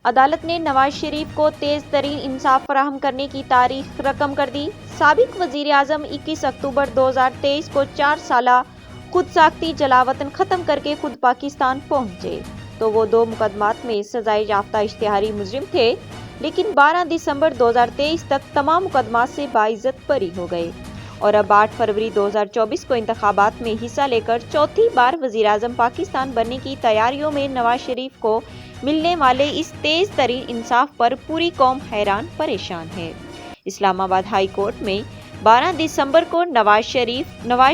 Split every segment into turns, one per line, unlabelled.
عدالت نے نواز شریف کو تیز ترین انصاف فراہم کرنے کی تاریخ رقم کر دی۔ سابق وزیر اعظم 21 اکتوبر 2023 کو 4 سالہ خود ساختی جلاوطن ختم کر کے خود پاکستان پہنچے تو وہ 2 مقدمات میں سزائے یافتہ اشتہاری مجرم تھے، لیکن 12 دسمبر 2023 تک تمام مقدمات سے باعزت بری ہو گئے اور اب 8 فروری 2024 کو انتخابات میں حصہ لے کر چوتھی بار وزیر اعظم پاکستان بننے کی تیاریوں میں نواز شریف کو ملنے والے اس تیز ترین انصاف پر پوری قوم حیران پریشان ہے۔ اسلام آباد ہائی کورٹ میں 12 دسمبر کو نواز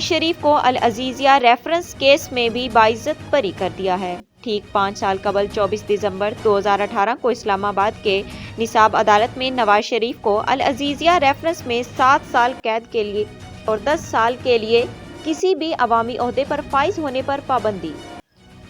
شریف کو العزیزیہ ریفرنس کیس میں بھی باعزت بری کر دیا ہے۔ ٹھیک 5 سال قبل 24 دسمبر 2018 کو اسلام آباد کے نصاب عدالت میں نواز شریف کو العزیزیہ ریفرنس میں 7 سال قید کے لیے اور 10 سال کے لیے کسی بھی عوامی عہدے پر فائز ہونے پر پابندی،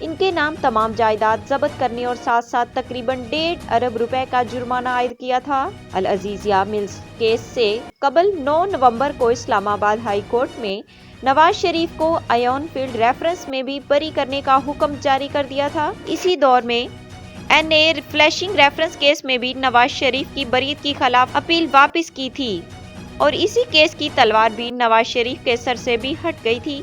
ان کے نام تمام جائیداد ضبط کرنے اور ساتھ ساتھ تقریباً 1.5 ارب روپے کا جرمانہ عائد کیا تھا۔ العزیزیہ ملز کیس سے قبل 9 نومبر کو اسلام آباد ہائی کورٹ میں نواز شریف کو ایون فیلڈ ریفرنس میں بھی بری کرنے کا حکم جاری کر دیا تھا۔ اسی دور میں این اے فلیشنگ ریفرنس کیس میں بھی نواز شریف کی بریت کی خلاف اپیل واپس کی تھی اور اسی کیس کی تلوار بھی نواز شریف کے سر سے بھی ہٹ گئی تھی۔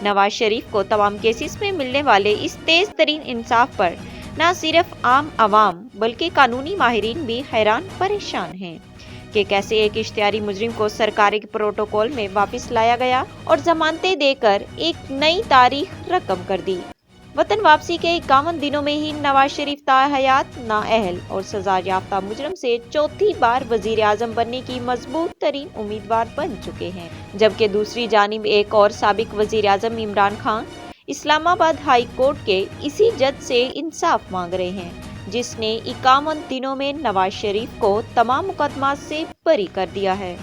نواز شریف کو تمام کیسز میں ملنے والے اس تیز ترین انصاف پر نہ صرف عام عوام بلکہ قانونی ماہرین بھی حیران پریشان ہیں کہ کیسے ایک اشتہاری مجرم کو سرکاری پروٹوکول میں واپس لایا گیا اور ضمانتیں دے کر ایک نئی تاریخ رقم کر دی۔ وطن واپسی کے 51 دنوں میں ہی نواز شریف تاحیات نااہل اور سزا یافتہ مجرم سے چوتھی بار وزیر اعظم بننے کی مضبوط ترین امیدوار بن چکے ہیں، جبکہ دوسری جانب ایک اور سابق وزیر اعظم عمران خان اسلام آباد ہائی کورٹ کے اسی جج سے انصاف مانگ رہے ہیں جس نے 51 دنوں میں نواز شریف کو تمام مقدمات سے بری کر دیا ہے۔